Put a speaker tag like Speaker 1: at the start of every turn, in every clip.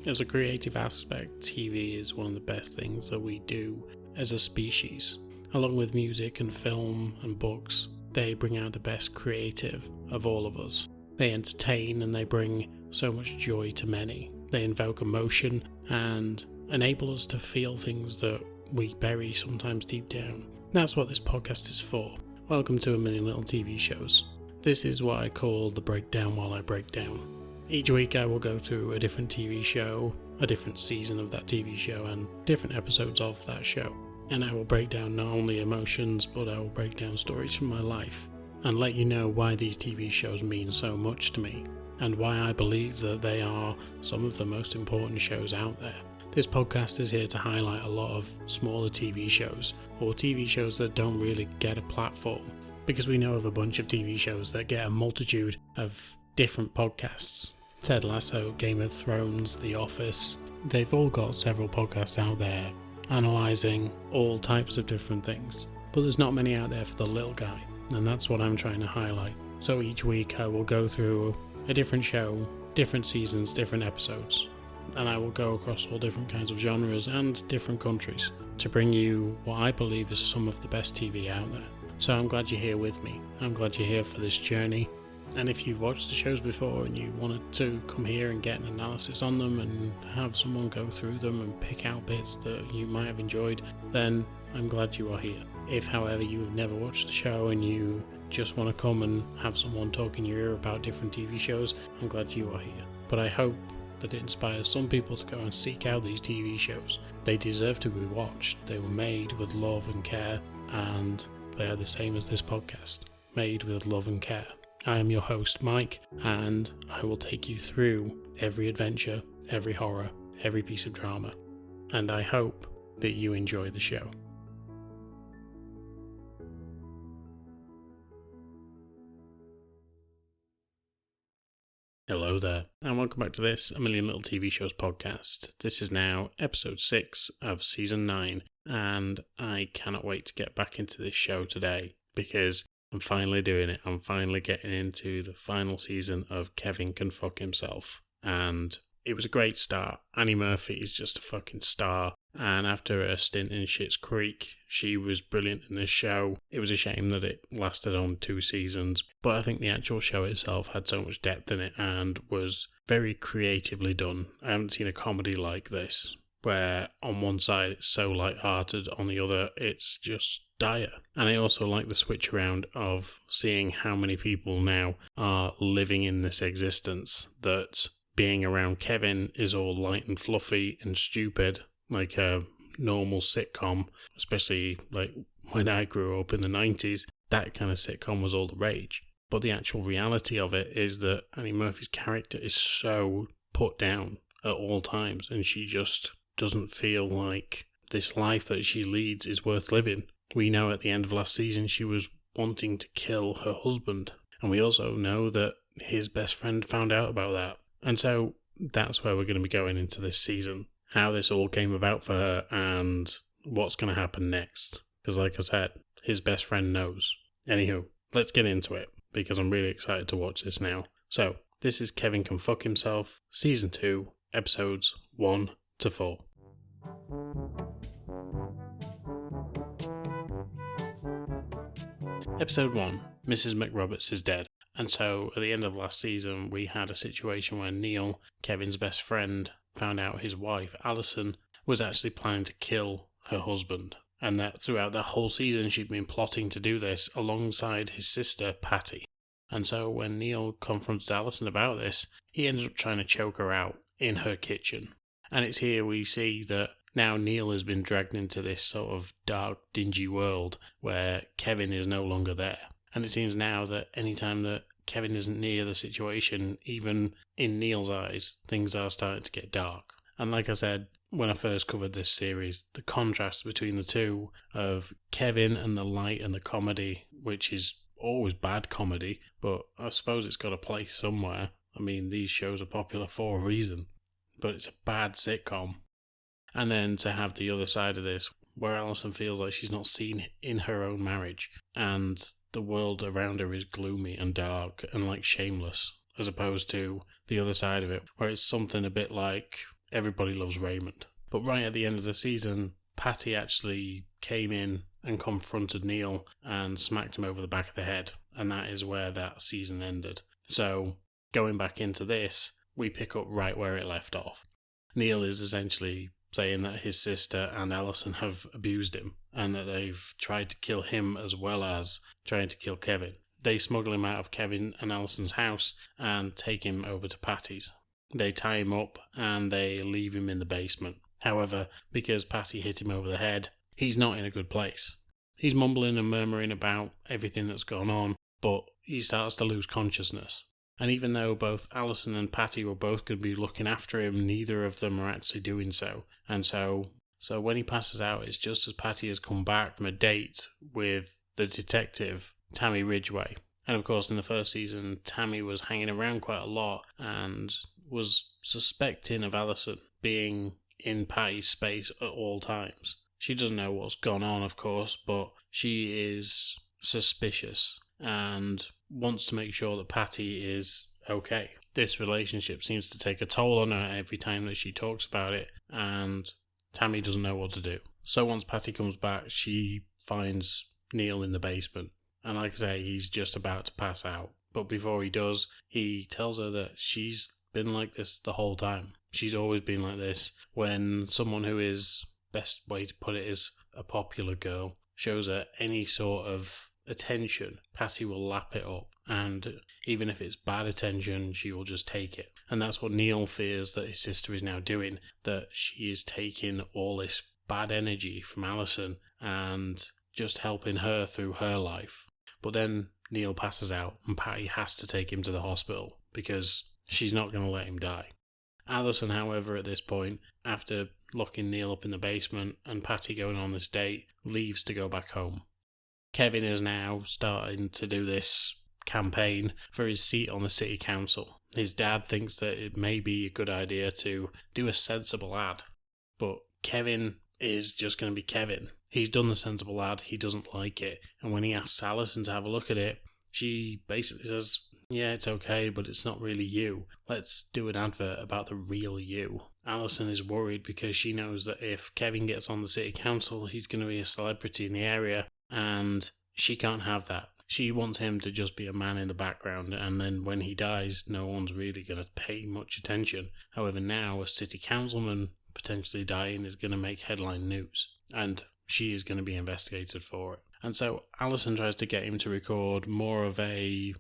Speaker 1: As a creative aspect, TV is one of the best things that we do as a species. Along with music and film and books, they bring out the best creative of all of us. They entertain and they bring so much joy to many. They invoke emotion and enable us to feel things that we bury sometimes deep down. That's what this podcast is for. Welcome to A Million Little TV Shows. This is what I call the breakdown while I break down. Each week I will go through a different TV show, a different season of that TV show, and different episodes of that show. And I will break down not only emotions, but I will break down stories from my life, and let you know why these TV shows mean so much to me, and why I believe that they are some of the most important shows out there. This podcast is here to highlight a lot of smaller TV shows, or TV shows that don't really get a platform, because we know of a bunch of TV shows that get a multitude of different podcasts. Ted Lasso, Game of Thrones, The Office, they've all got several podcasts out there analysing all types of different things. But there's not many out there for the little guy, and that's what I'm trying to highlight. So each week I will go through a different show, different seasons, different episodes, and I will go across all different kinds of genres and different countries to bring you what I believe is some of the best TV out there. So I'm glad you're here with me. I'm glad you're here for this journey. And if you've watched the shows before and you wanted to come here and get an analysis on them and have someone go through them and pick out bits that you might have enjoyed, then I'm glad you are here. If, however, you have never watched the show and you just want to come and have someone talk in your ear about different TV shows, I'm glad you are here. But I hope that it inspires some people to go and seek out these TV shows. They deserve to be watched. They were made with love and care, and they are the same as this podcast, made with love and care. I am your host, Mike, and I will take you through every adventure, every horror, every piece of drama, and I hope that you enjoy the show. Hello there, and welcome back to this A Million Little TV Shows podcast. This is now episode 6 of season 9, and I cannot wait to get back into this show today, because I'm finally doing it. I'm finally getting into the final season of Kevin Can Fuck Himself. And it was a great start. Annie Murphy is just a fucking star. And after a stint in Schitt's Creek, she was brilliant in this show. It was a shame that it lasted on 2 seasons. But I think the actual show itself had so much depth in it and was very creatively done. I haven't seen a comedy like this, where on one side it's so light-hearted, on the other it's just dire. And I also like the switch around of seeing how many people now are living in this existence, that being around Kevin is all light and fluffy and stupid, like a normal sitcom, especially like when I grew up in the 90s, that kind of sitcom was all the rage. But the actual reality of it is that Annie Murphy's character is so put down at all times, and she just doesn't feel like this life that she leads is worth living. We know at the end of last season she was wanting to kill her husband, and we also know that his best friend found out about that. And so that's where we're going to be going into this season, how this all came about for her and what's going to happen next. Because like I said, his best friend knows. Anywho, let's get into it, because I'm really excited to watch this now. So, this is Kevin Can Fuck Himself, Season 2, Episodes 1 to 4. Episode 1, Mrs. McRoberts is dead. And so, at the end of last season, we had a situation where Neil, Kevin's best friend, found out his wife, Allison, was actually planning to kill her husband. And that throughout the whole season, she'd been plotting to do this alongside his sister, Patty. And so, when Neil confronted Allison about this, he ended up trying to choke her out in her kitchen. And it's here we see that now Neil has been dragged into this sort of dark, dingy world where Kevin is no longer there. And it seems now that anytime that Kevin isn't near the situation, even in Neil's eyes, things are starting to get dark. And like I said, when I first covered this series, the contrast between the two of Kevin and the light and the comedy, which is always bad comedy, but I suppose it's got a place somewhere. I mean, these shows are popular for a reason, but it's a bad sitcom. And then to have the other side of this, where Allison feels like she's not seen in her own marriage, and the world around her is gloomy and dark and like shameless, as opposed to the other side of it, where it's something a bit like everybody loves Raymond. But right at the end of the season, Patty actually came in and confronted Neil and smacked him over the back of the head. And that is where that season ended. So going back into this, we pick up right where it left off. Neil is essentially saying that his sister and Allison have abused him and that they've tried to kill him as well as trying to kill Kevin. They smuggle him out of Kevin and Allison's house and take him over to Patty's. They tie him up and they leave him in the basement. However, because Patty hit him over the head, he's not in a good place. He's mumbling and murmuring about everything that's gone on, but he starts to lose consciousness. And even though both Allison and Patty were both going to be looking after him, neither of them are actually doing so. And so when he passes out, it's just as Patty has come back from a date with the detective, Tammy Ridgway. And of course, in the first season, Tammy was hanging around quite a lot and was suspecting of Allison being in Patty's space at all times. She doesn't know what's gone on, of course, but she is suspicious and wants to make sure that Patty is okay. This relationship seems to take a toll on her every time that she talks about it, and Tammy doesn't know what to do. So once Patty comes back, she finds Neil in the basement, and like I say, he's just about to pass out. But before he does, he tells her that she's been like this the whole time. She's always been like this. When someone who is, best way to put it is, a popular girl, shows her any sort of attention, Patty will lap it up, and even if it's bad attention, she will just take it. And that's what Neil fears that his sister is now doing, that she is taking all this bad energy from Allison and just helping her through her life. But then Neil passes out and Patty has to take him to the hospital because she's not going to let him die. Allison, however, at this point, after locking Neil up in the basement and Patty going on this date, leaves to go back home. Kevin is now starting to do this campaign for his seat on the city council. His dad thinks that it may be a good idea to do a sensible ad, but Kevin is just going to be Kevin. He's done the sensible ad, he doesn't like it, and when he asks Allison to have a look at it, she basically says, yeah, it's okay, but it's not really you. Let's do an advert about the real you. Allison is worried because she knows that if Kevin gets on the city council, he's going to be a celebrity in the area, and she can't have that. She wants him to just be a man in the background, and then when he dies, no one's really going to pay much attention. However, now a city councilman potentially dying is going to make headline news, and she is going to be investigated for it. And so Allison tries to get him to record more of a,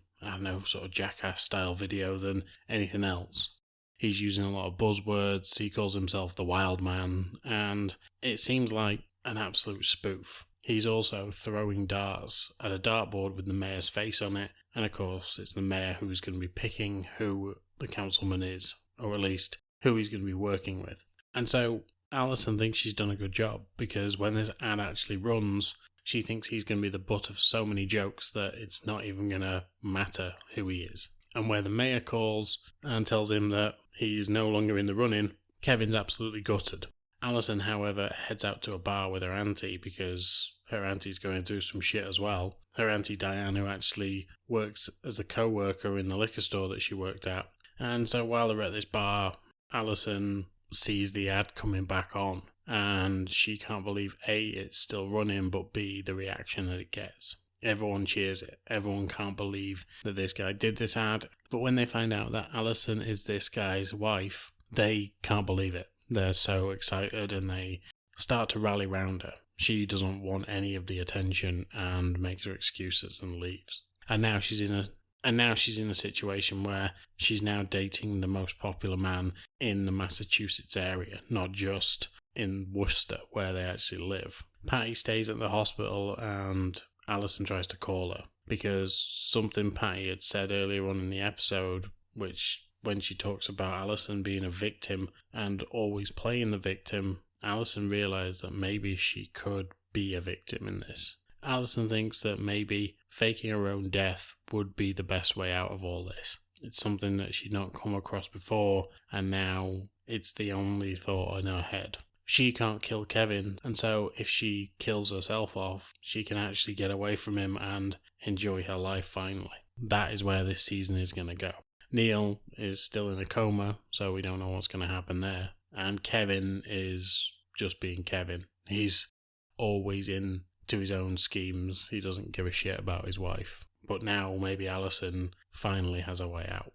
Speaker 1: sort of Jackass style video than anything else. He's using a lot of buzzwords, he calls himself the Wild Man, and it seems like an absolute spoof. He's also throwing darts at a dartboard with the mayor's face on it, and of course it's the mayor who's going to be picking who the councilman is, or at least who he's going to be working with. And so Allison thinks she's done a good job, because when this ad actually runs, she thinks he's going to be the butt of so many jokes that it's not even going to matter who he is. And where the mayor calls and tells him that he is no longer in the running, Kevin's absolutely gutted. Allison, however, heads out to a bar with her auntie because her auntie's going through some shit as well. Her auntie Diane, who actually works as a co-worker in the liquor store that she worked at. And so while they're at this bar, Allison sees the ad coming back on, and she can't believe A, it's still running, but B, the reaction that it gets. Everyone cheers it. Everyone can't believe that this guy did this ad. But when they find out that Allison is this guy's wife, they can't believe it. They're so excited and they start to rally round her. She doesn't want any of the attention and makes her excuses and leaves. And now she's in a situation where she's now dating the most popular man in the Massachusetts area, not just in Worcester where they actually live. Patty stays at the hospital and Allison tries to call her because something Patty had said earlier on in the episode, which when she talks about Allison being a victim and always playing the victim, Allison realised that maybe she could be a victim in this. Allison thinks that maybe faking her own death would be the best way out of all this. It's something that she'd not come across before, and now it's the only thought in her head. She can't kill Kevin, and so if she kills herself off, she can actually get away from him and enjoy her life finally. That is where this season is going to go. Neil is still in a coma, so we don't know what's going to happen there. and Kevin is just being Kevin. He's always into his own schemes. He doesn't give a shit about his wife. But now maybe Allison finally has a way out.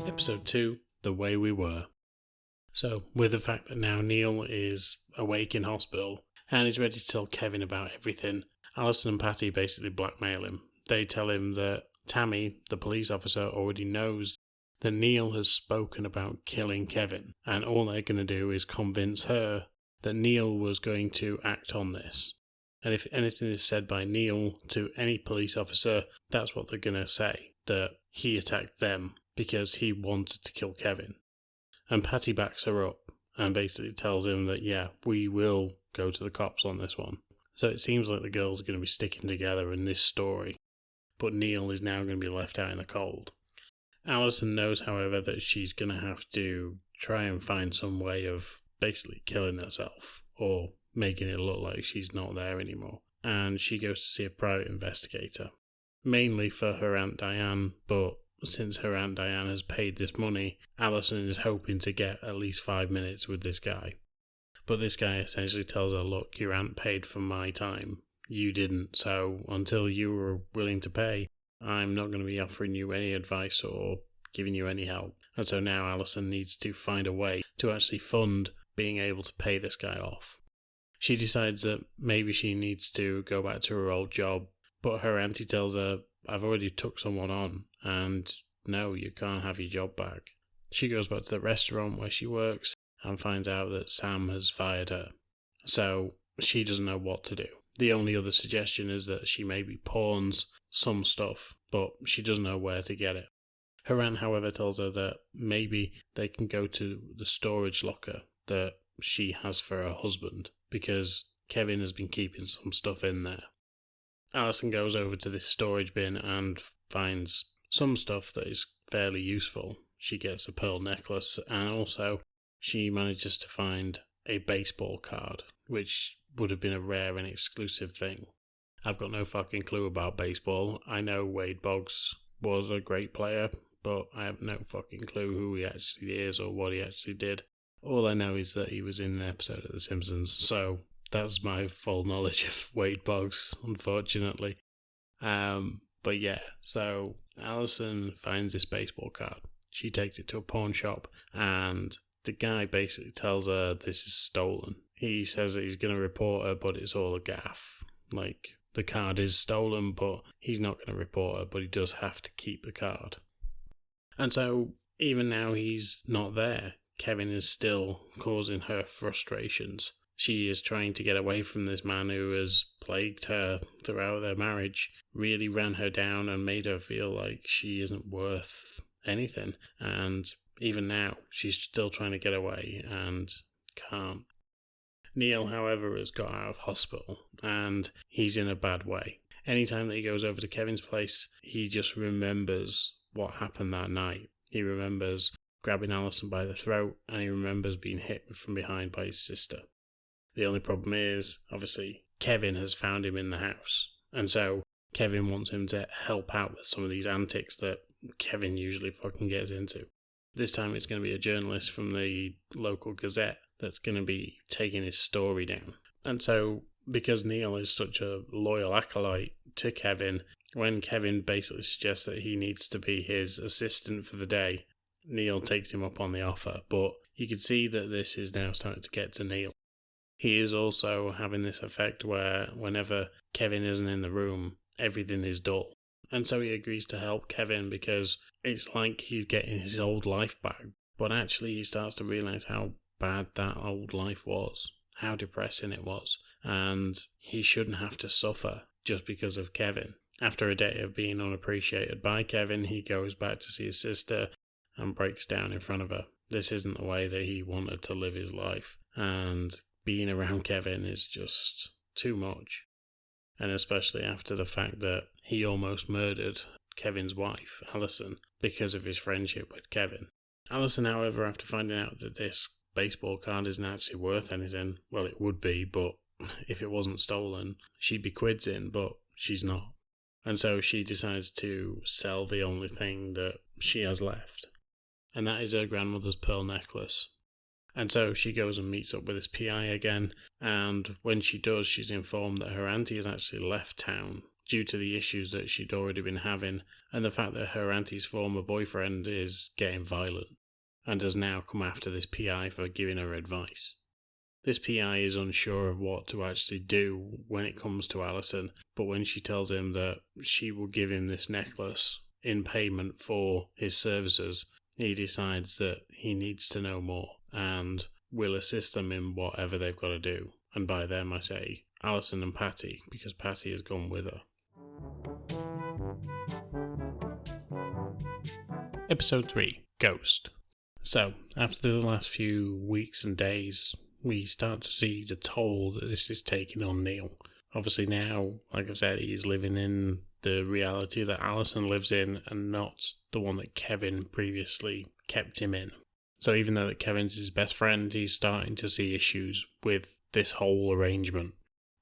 Speaker 1: Episode 2, The Way We Were. So, with the fact that now Neil is awake in hospital and is ready to tell Kevin about everything, Allison and Patty basically blackmail him. They tell him that Tammy, the police officer, already knows that Neil has spoken about killing Kevin, and all they're going to do is convince her that Neil was going to act on this. And if anything is said by Neil to any police officer, that's what they're going to say, that he attacked them because he wanted to kill Kevin. And Patty backs her up and basically tells him that, yeah, we will go to the cops on this one. So it seems like the girls are going to be sticking together in this story, but Neil is now going to be left out in the cold. Allison knows, however, that she's going to have to try and find some way of basically killing herself or making it look like she's not there anymore. And she goes to see a private investigator, mainly for her Aunt Diane, but since her Aunt Diane has paid this money, Allison is hoping to get at least 5 minutes with this guy. But this guy essentially tells her, look, your aunt paid for my time. You didn't, so until you were willing to pay, I'm not going to be offering you any advice or giving you any help. And so now Allison needs to find a way to actually fund being able to pay this guy off. She decides that maybe she needs to go back to her old job, but her auntie tells her, I've already took someone on, and no, you can't have your job back. She goes back to the restaurant where she works and finds out that Sam has fired her. So she doesn't know what to do. The only other suggestion is that she maybe pawns some stuff, but she doesn't know where to get it. Her aunt, however, tells her that maybe they can go to the storage locker that she has for her husband, because Kevin has been keeping some stuff in there. Allison goes over to this storage bin and finds some stuff that is fairly useful. She gets a pearl necklace, and also she manages to find a baseball card, which would have been a rare and exclusive thing. I've got no fucking clue about baseball. I know Wade Boggs was a great player, but I have no fucking clue who he actually is or what he actually did. All I know is that he was in an episode of The Simpsons, so that's my full knowledge of Wade Boggs, unfortunately. But yeah, so Allison finds this baseball card. She takes it to a pawn shop, and the guy basically tells her this is stolen. He says that he's going to report her, but it's all a gaff. Like, the card is stolen, but he's not going to report her, but he does have to keep the card. And so, even now he's not there, Kevin is still causing her frustrations. She is trying to get away from this man who has plagued her throughout their marriage, really ran her down and made her feel like she isn't worth anything. And even now, she's still trying to get away and can't. Neil, however, has got out of hospital and he's in a bad way. Anytime that he goes over to Kevin's place, he just remembers what happened that night. He remembers grabbing Allison by the throat, and he remembers being hit from behind by his sister. The only problem is, obviously, Kevin has found him in the house, and so Kevin wants him to help out with some of these antics that Kevin usually fucking gets into. This time it's going to be a journalist from the local Gazette that's going to be taking his story down. And so, because Neil is such a loyal acolyte to Kevin, when Kevin basically suggests that he needs to be his assistant for the day, Neil takes him up on the offer, but you can see that this is now starting to get to Neil. He is also having this effect where whenever Kevin isn't in the room, everything is dull. And so he agrees to help Kevin because it's like he's getting his old life back. But actually he starts to realise how bad that old life was, how depressing it was, and he shouldn't have to suffer just because of Kevin. After a day of being unappreciated by Kevin, he goes back to see his sister and breaks down in front of her. This isn't the way that he wanted to live his life, and being around Kevin is just too much. And especially after the fact that he almost murdered Kevin's wife, Allison, because of his friendship with Kevin. Allison, however, after finding out that this baseball card isn't actually worth anything, well, it would be, but if it wasn't stolen, she'd be quids in, but she's not. And so she decides to sell the only thing that she has left. And that is her grandmother's pearl necklace. And so she goes and meets up with this PI again, and when she does, she's informed that her auntie has actually left town due to the issues that she'd already been having, and the fact that her auntie's former boyfriend is getting violent, and has now come after this PI for giving her advice. This PI is unsure of what to actually do when it comes to Allison, but when she tells him that she will give him this necklace in payment for his services, he decides that he needs to know more and will assist them in whatever they've got to do. And by them I say Allison and Patty, because Patty has gone with her. Episode 3, Ghost. So, after the last few weeks and days, we start to see the toll that this is taking on Neil. Obviously now, like I've said, he's living in the reality that Allison lives in and not the one that Kevin previously kept him in. So even though that Kevin's his best friend, he's starting to see issues with this whole arrangement.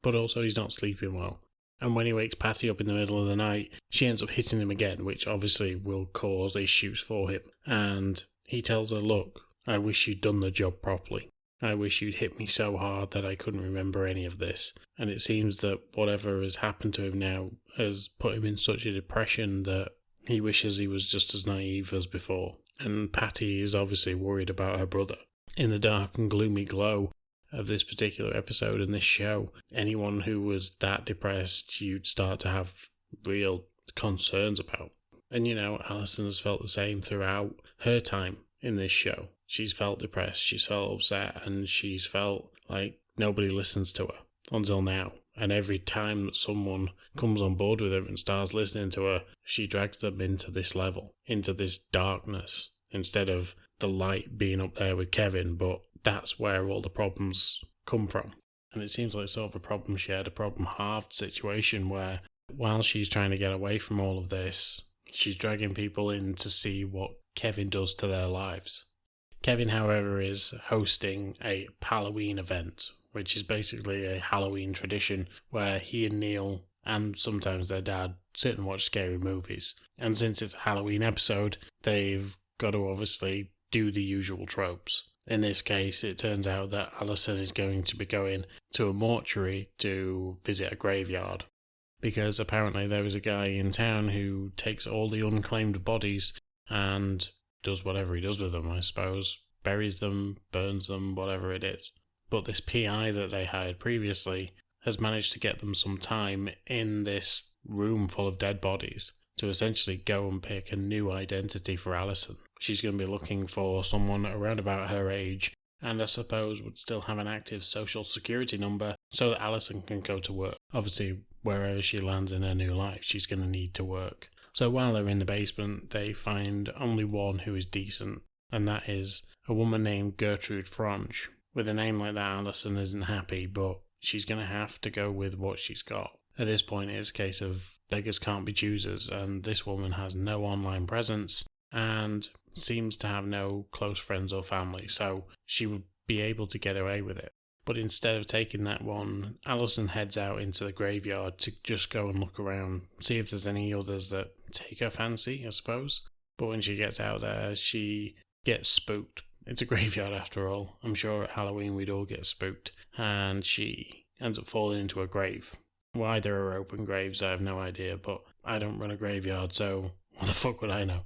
Speaker 1: But also he's not sleeping well. And when he wakes Patty up in the middle of the night, she ends up hitting him again, which obviously will cause issues for him. And he tells her, look, I wish you'd done the job properly. I wish you'd hit me so hard that I couldn't remember any of this. And it seems that whatever has happened to him now has put him in such a depression that he wishes he was just as naive as before. And Patty is obviously worried about her brother. In the dark and gloomy glow of this particular episode and this show, anyone who was that depressed, you'd start to have real concerns about. And Allison has felt the same throughout her time in this show. She's felt depressed, she's felt upset, and she's felt like nobody listens to her until now. And every time that someone comes on board with her and starts listening to her, she drags them into this level, into this darkness, instead of the light being up there with Kevin. But that's where all the problems come from. And it seems like sort of a problem shared, a problem halved situation where while she's trying to get away from all of this, she's dragging people in to see what Kevin does to their lives. Kevin, however, is hosting a Halloween event, which is basically a Halloween tradition where he and Neil, and sometimes their dad, sit and watch scary movies. And since it's a Halloween episode, they've got to obviously do the usual tropes. In this case, it turns out that Allison is going to be going to a mortuary to visit a graveyard, because apparently there is a guy in town who takes all the unclaimed bodies and does whatever he does with them, I suppose. Buries them, burns them, whatever it is. But this PI that they hired previously has managed to get them some time in this room full of dead bodies to essentially go and pick a new identity for Allison. She's going to be looking for someone around about her age, and I suppose would still have an active social security number so that Allison can go to work. Obviously, wherever she lands in her new life, she's going to need to work. So while they're in the basement, they find only one who is decent, and that is a woman named Gertrude Franch. With a name like that, Allison isn't happy, but she's going to have to go with what she's got. At this point, it's a case of beggars can't be choosers, and this woman has no online presence and seems to have no close friends or family, so she would be able to get away with it. But instead of taking that one, Allison heads out into the graveyard to just go and look around, see if there's any others that take her fancy, I suppose. But when she gets out there, she gets spooked. It's a graveyard after all. I'm sure at Halloween we'd all get spooked. And she ends up falling into a grave. Why there are open graves, I have no idea, but I don't run a graveyard, so what the fuck would I know?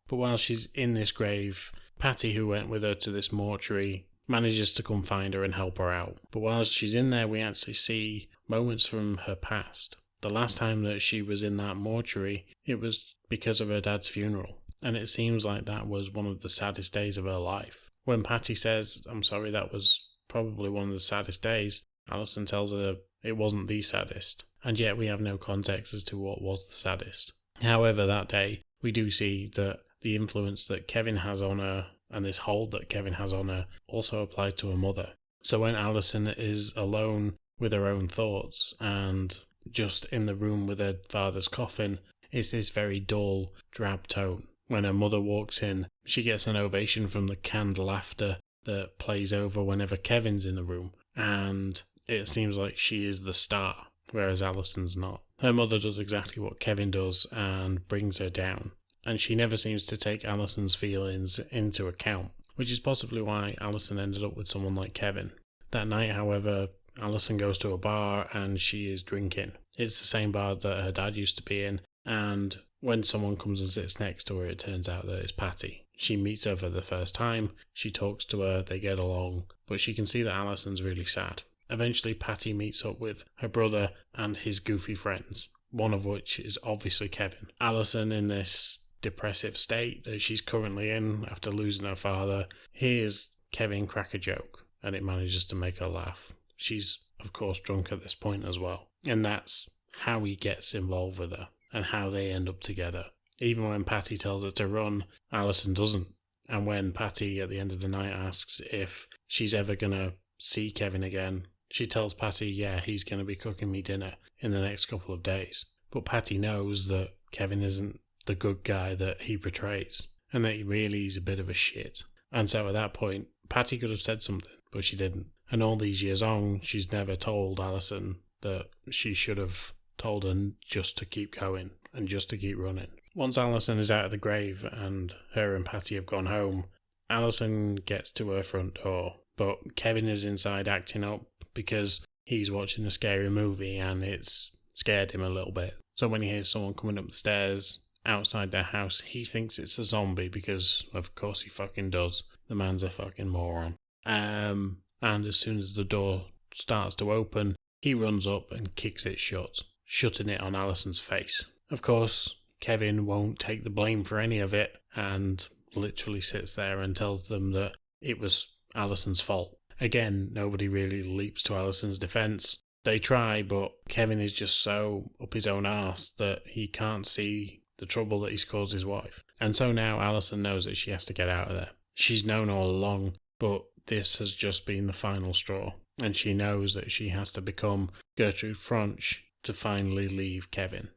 Speaker 1: But while she's in this grave, Patty, who went with her to this mortuary, manages to come find her and help her out. But while she's in there, we actually see moments from her past. The last time that she was in that mortuary, it was because of her dad's funeral. And it seems like that was one of the saddest days of her life. When Patty says, I'm sorry, that was probably one of the saddest days, Allison tells her it wasn't the saddest. And yet we have no context as to what was the saddest. However, that day, we do see that the influence that Kevin has on her and this hold that Kevin has on her also applied to her mother. So when Allison is alone with her own thoughts and just in the room with her father's coffin, it's this very dull, drab tone. When her mother walks in, she gets an ovation from the canned laughter that plays over whenever Kevin's in the room, and it seems like she is the star. whereas Allison's not. Her mother does exactly what Kevin does and brings her down, and she never seems to take Allison's feelings into account, which is possibly why Allison ended up with someone like Kevin. That night, however, Allison goes to a bar and she is drinking. It's the same bar that her dad used to be in, and when someone comes and sits next to her, it turns out that it's Patty. She meets her for the first time, she talks to her, they get along, but she can see that Allison's really sad. Eventually, Patty meets up with her brother and his goofy friends, one of which is obviously Kevin. Allison, in this depressive state that she's currently in after losing her father, hears Kevin crack a joke, and it manages to make her laugh. She's, of course, drunk at this point as well, and that's how he gets involved with her and how they end up together. Even when Patty tells her to run, Allison doesn't. And when Patty at the end of the night asks if she's ever going to see Kevin again, she tells Patty, yeah, he's going to be cooking me dinner in the next couple of days. But Patty knows that Kevin isn't the good guy that he portrays, and that he really is a bit of a shit. And so at that point, Patty could have said something, but she didn't. And all these years on, she's never told Allison that she should have told her just to keep going and just to keep running. Once Allison is out of the grave and her and Patty have gone home, Allison gets to her front door, but Kevin is inside acting up because he's watching a scary movie and it's scared him a little bit. So when he hears someone coming up the stairs outside their house, he thinks it's a zombie because, of course, he fucking does. The man's a fucking moron. And as soon as the door starts to open, he runs up and kicks it shut, shutting it on Allison's face. Of course, Kevin won't take the blame for any of it and literally sits there and tells them that it was Allison's fault. Again, nobody really leaps to Allison's defence. They try, but Kevin is just so up his own arse that he can't see the trouble that he's caused his wife. And so now Allison knows that she has to get out of there. She's known all along, but this has just been the final straw. And she knows that she has to become Gertrude Fronch to finally leave Kevin.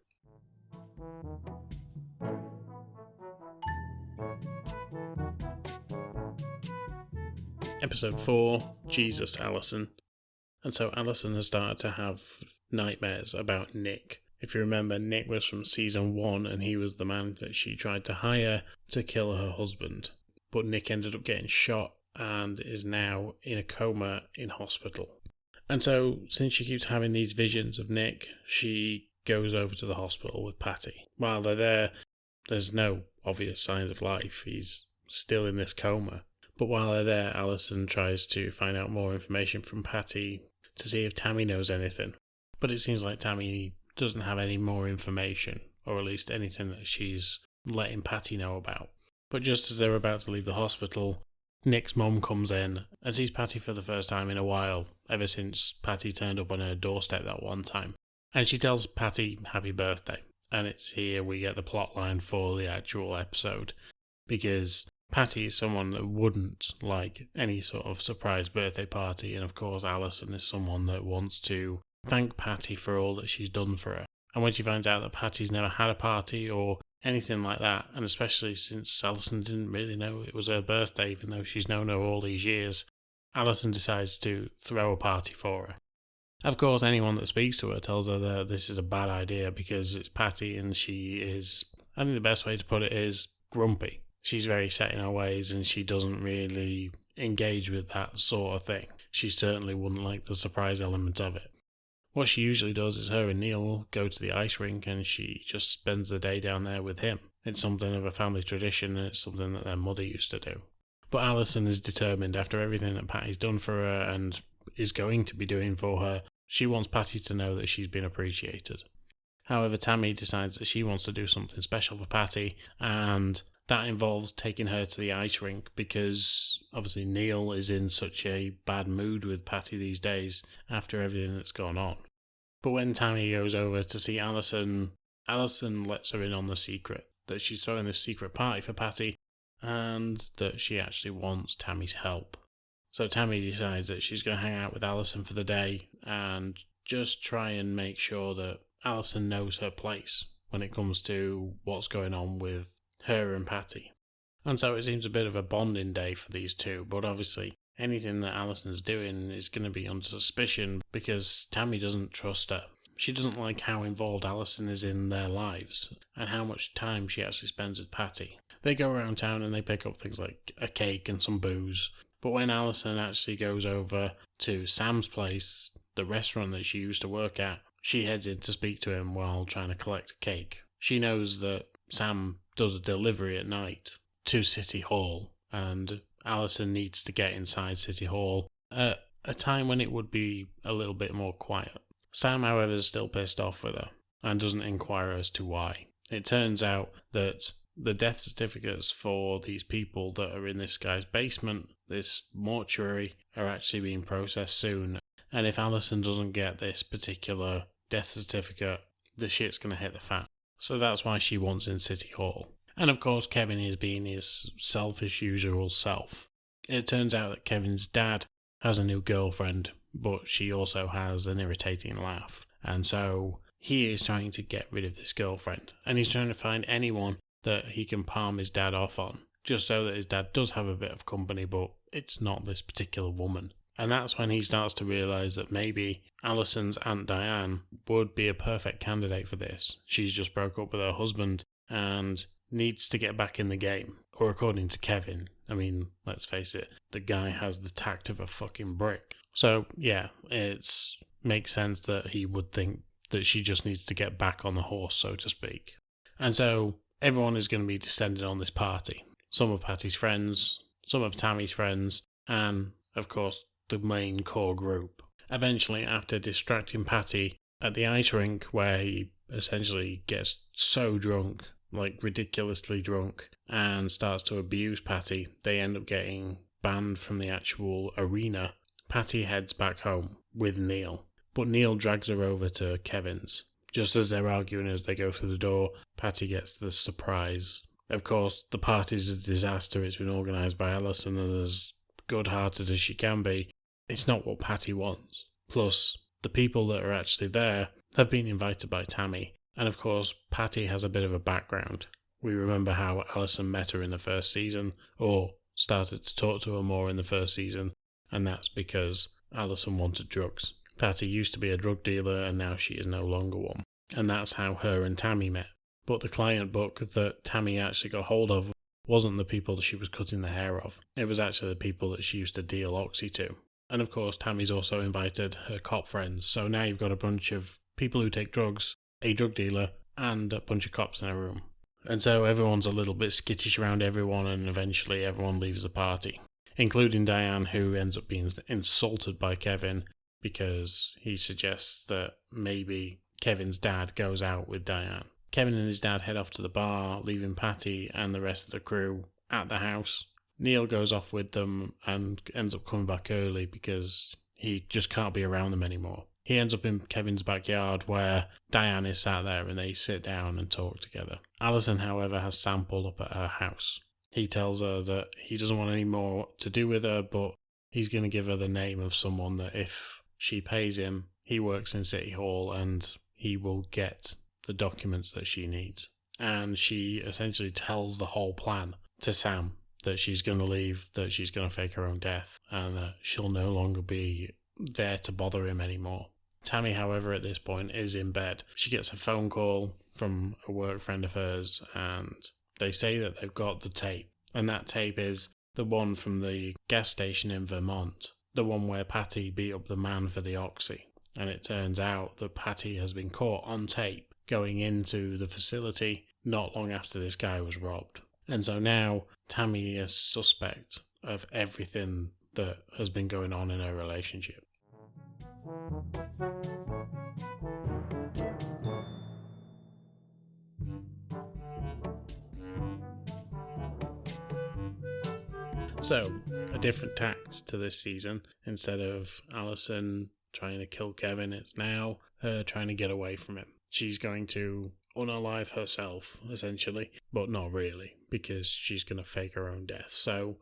Speaker 1: Episode 4, Jesus, Allison. And so Allison has started to have nightmares about Nick. If you remember, Nick was from season 1 and he was the man that she tried to hire to kill her husband. But Nick ended up getting shot and is now in a coma in hospital. And so, since she keeps having these visions of Nick, she goes over to the hospital with Patty. While they're there, there's no obvious signs of life. He's still in this coma. But while they're there, Allison tries to find out more information from Patty to see if Tammy knows anything. But it seems like Tammy doesn't have any more information, or at least anything that she's letting Patty know about. But just as they're about to leave the hospital, Nick's mum comes in and sees Patty for the first time in a while, ever since Patty turned up on her doorstep that one time. And she tells Patty happy birthday. And it's here we get the plot line for the actual episode. Because Patty is someone that wouldn't like any sort of surprise birthday party. And of course, Allison is someone that wants to thank Patty for all that she's done for her. And when she finds out that Patty's never had a party or anything like that, and especially since Allison didn't really know it was her birthday, even though she's known her all these years, Allison decides to throw a party for her. Of course, anyone that speaks to her tells her that this is a bad idea because it's Patty and she is, I think the best way to put it is, grumpy. She's very set in her ways and she doesn't really engage with that sort of thing. She certainly wouldn't like the surprise element of it. What she usually does is her and Neil go to the ice rink and she just spends the day down there with him. It's something of a family tradition and it's something that their mother used to do. But Allison is determined, after everything that Patty's done for her and is going to be doing for her, she wants Patty to know that she's been appreciated. However, Tammy decides that she wants to do something special for Patty, and that involves taking her to the ice rink because obviously Neil is in such a bad mood with Patty these days after everything that's gone on. But when Tammy goes over to see Allison, Allison lets her in on the secret, that she's throwing this secret party for Patty and that she actually wants Tammy's help. So Tammy decides that she's going to hang out with Allison for the day and just try and make sure that Allison knows her place when it comes to what's going on with her and Patty. And so it seems a bit of a bonding day for these two, but obviously anything that Allison's doing is going to be under suspicion because Tammy doesn't trust her. She doesn't like how involved Allison is in their lives and how much time she actually spends with Patty. They go around town and they pick up things like a cake and some booze. But when Allison actually goes over to Sam's place, the restaurant that she used to work at, she heads in to speak to him while trying to collect a cake. She knows that Sam does a delivery at night to City Hall, and Allison needs to get inside City Hall at a time when it would be a little bit more quiet. Sam, however, is still pissed off with her and doesn't inquire as to why. It turns out that the death certificates for these people that are in this guy's basement, this mortuary, are actually being processed soon. And if Allison doesn't get this particular death certificate, the shit's going to hit the fan. So that's why she wants in City Hall. And of course, Kevin is being his selfish usual self. It turns out that Kevin's dad has a new girlfriend, but she also has an irritating laugh. And so he is trying to get rid of this girlfriend. And he's trying to find anyone that he can palm his dad off on, just so that his dad does have a bit of company, but it's not this particular woman. And that's when he starts to realise that maybe Allison's Aunt Diane would be a perfect candidate for this. She's just broke up with her husband and needs to get back in the game. Or according to Kevin, I mean, let's face it, the guy has the tact of a fucking brick. So, yeah, it makes sense that he would think that she just needs to get back on the horse, so to speak. And so everyone is going to be descending on this party. Some of Patty's friends, some of Tammy's friends, and, of course, the main core group. Eventually, after distracting Patty at the ice rink, where he essentially gets so drunk, like ridiculously drunk, and starts to abuse Patty, they end up getting banned from the actual arena. Patty heads back home with Neil, but Neil drags her over to Kevin's. Just as they're arguing as they go through the door, Patty gets the surprise. Of course, the party's a disaster. It's been organised by Allison, and as good-hearted as she can be, it's not what Patty wants. Plus, the people that are actually there have been invited by Tammy, and of course, Patty has a bit of a background. We remember how Allison met her in the first season, or started to talk to her more in the first season, and that's because Allison wanted drugs. Patty used to be a drug dealer, and now she is no longer one. And that's how her and Tammy met. But the client book that Tammy actually got hold of wasn't the people that she was cutting the hair of. It was actually the people that she used to deal oxy to. And of course, Tammy's also invited her cop friends. So now you've got a bunch of people who take drugs, a drug dealer, and a bunch of cops in a room. And so everyone's a little bit skittish around everyone, and eventually everyone leaves the party, including Diane, who ends up being insulted by Kevin because he suggests that maybe Kevin's dad goes out with Diane. Kevin and his dad head off to the bar, leaving Patty and the rest of the crew at the house. Neil goes off with them and ends up coming back early because he just can't be around them anymore. He ends up in Kevin's backyard where Diane is sat there and they sit down and talk together. Allison, however, has Sam pulled up at her house. He tells her that he doesn't want any more to do with her, but he's going to give her the name of someone that if she pays him, he works in City Hall and he will get the documents that she needs. And she essentially tells the whole plan to Sam, that she's going to leave, that she's going to fake her own death, and that she'll no longer be there to bother him anymore. Tammy, however, at this point is in bed. She gets a phone call from a work friend of hers, and they say that they've got the tape. And that tape is the one from the gas station in Vermont, the one where Patty beat up the man for the oxy. And it turns out that Patty has been caught on tape going into the facility not long after this guy was robbed. And so now Tammy is suspect of everything that has been going on in her relationship. So, a different tact to this season. Instead of Allison trying to kill Kevin, it's now her trying to get away from him. She's going to unalive herself, essentially, but not really, because she's going to fake her own death. So,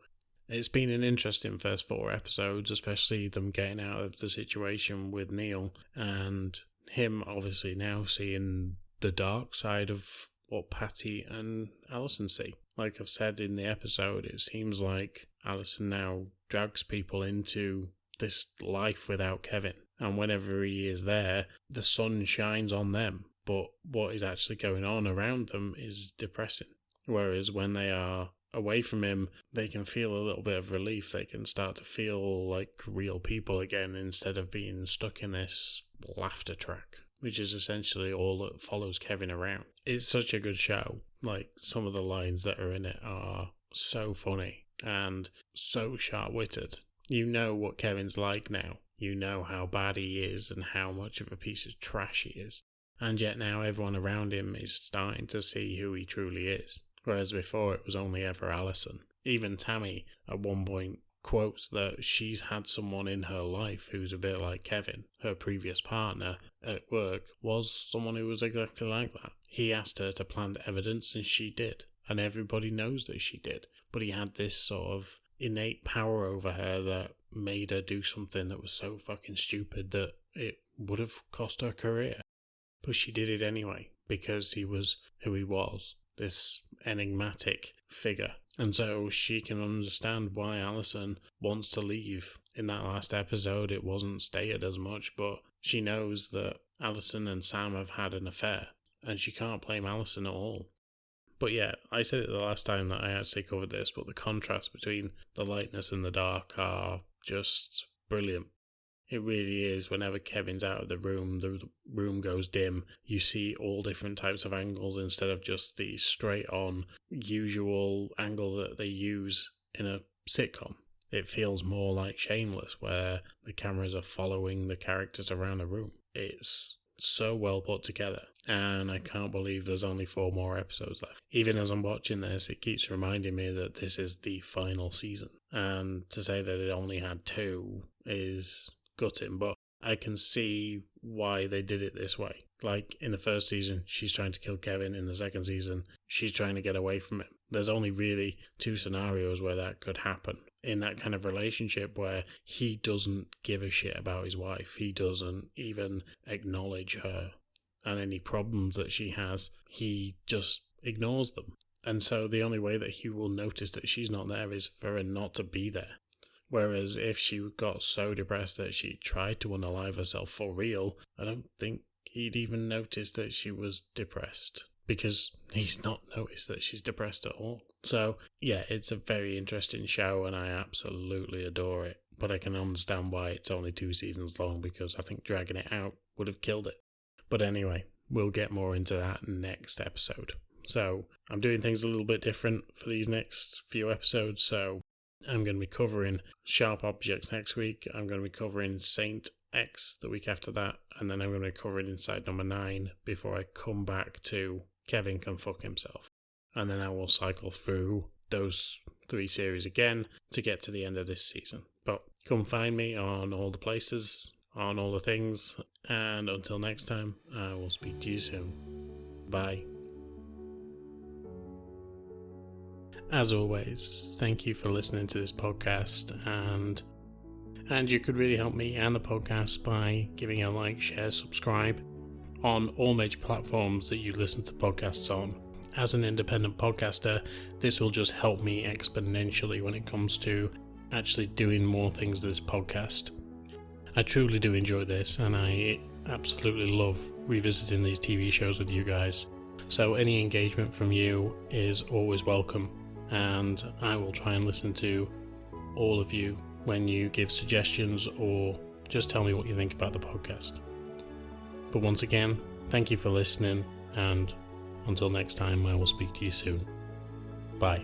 Speaker 1: it's been an interesting first 4 episodes, especially them getting out of the situation with Neil, and him obviously now seeing the dark side of what Patty and Allison see. Like I've said in the episode, it seems like Allison now drags people into this life without Kevin. And whenever he is there, the sun shines on them. But what is actually going on around them is depressing. Whereas when they are away from him, they can feel a little bit of relief. They can start to feel like real people again instead of being stuck in this laughter track, which is essentially all that follows Kevin around. It's such a good show. Like, some of the lines that are in it are so funny and so sharp-witted. You know what Kevin's like now. You know how bad he is and how much of a piece of trash he is. And yet now everyone around him is starting to see who he truly is. Whereas before it was only ever Allison. Even Tammy at one point quotes that she's had someone in her life who's a bit like Kevin. Her previous partner at work was someone who was exactly like that. He asked her to plant evidence and she did. And everybody knows that she did. But he had this sort of innate power over her that made her do something that was so fucking stupid that it would have cost her career. But she did it anyway, because he was who he was, this enigmatic figure. And so she can understand why Allison wants to leave. In that last episode, it wasn't stated as much, but she knows that Allison and Sam have had an affair, and she can't blame Allison at all. But yeah, I said it the last time that I actually covered this, but the contrast between the lightness and the dark are just brilliant. It really is. Whenever Kevin's out of the room goes dim. You see all different types of angles instead of just the straight-on usual angle that they use in a sitcom. It feels more like Shameless, where the cameras are following the characters around the room. It's so well put together, and I can't believe there's only 4 more episodes left. Even as I'm watching this, it keeps reminding me that this is the final season, and to say that it only had 2 is gutting, but I can see why they did it this way. Like, in the first season, she's trying to kill Kevin. In the second season, she's trying to get away from him. There's only really 2 scenarios where that could happen. In that kind of relationship where he doesn't give a shit about his wife. He doesn't even acknowledge her. And any problems that she has, he just ignores them. And so the only way that he will notice that she's not there is for her not to be there. Whereas if she got so depressed that she tried to unalive herself for real, I don't think he'd even notice that she was depressed, because he's not noticed that she's depressed at all. So yeah, it's a very interesting show and I absolutely adore it. But I can understand why it's only 2 seasons long, because I think dragging it out would have killed it. But anyway, we'll get more into that next episode. So I'm doing things a little bit different for these next few episodes, so I'm going to be covering Sharp Objects next week. I'm going to be covering Saint X the week after that. And then I'm going to be covering Inside Number 9 before I come back to Kevin Can Fuck Himself. And then I will cycle through those 3 series again to get to the end of this season. But come find me on all the places, on all the things. And until next time, I will speak to you soon. Bye. As always, thank you for listening to this podcast, and you could really help me and the podcast by giving a like, share, subscribe on all major platforms that you listen to podcasts on. As an independent podcaster, this will just help me exponentially when it comes to actually doing more things with this podcast. I truly do enjoy this, and I absolutely love revisiting these TV shows with you guys. So any engagement from you is always welcome. And I will try and listen to all of you when you give suggestions or just tell me what you think about the podcast. But once again, thank you for listening, and until next time, I will speak to you soon. Bye.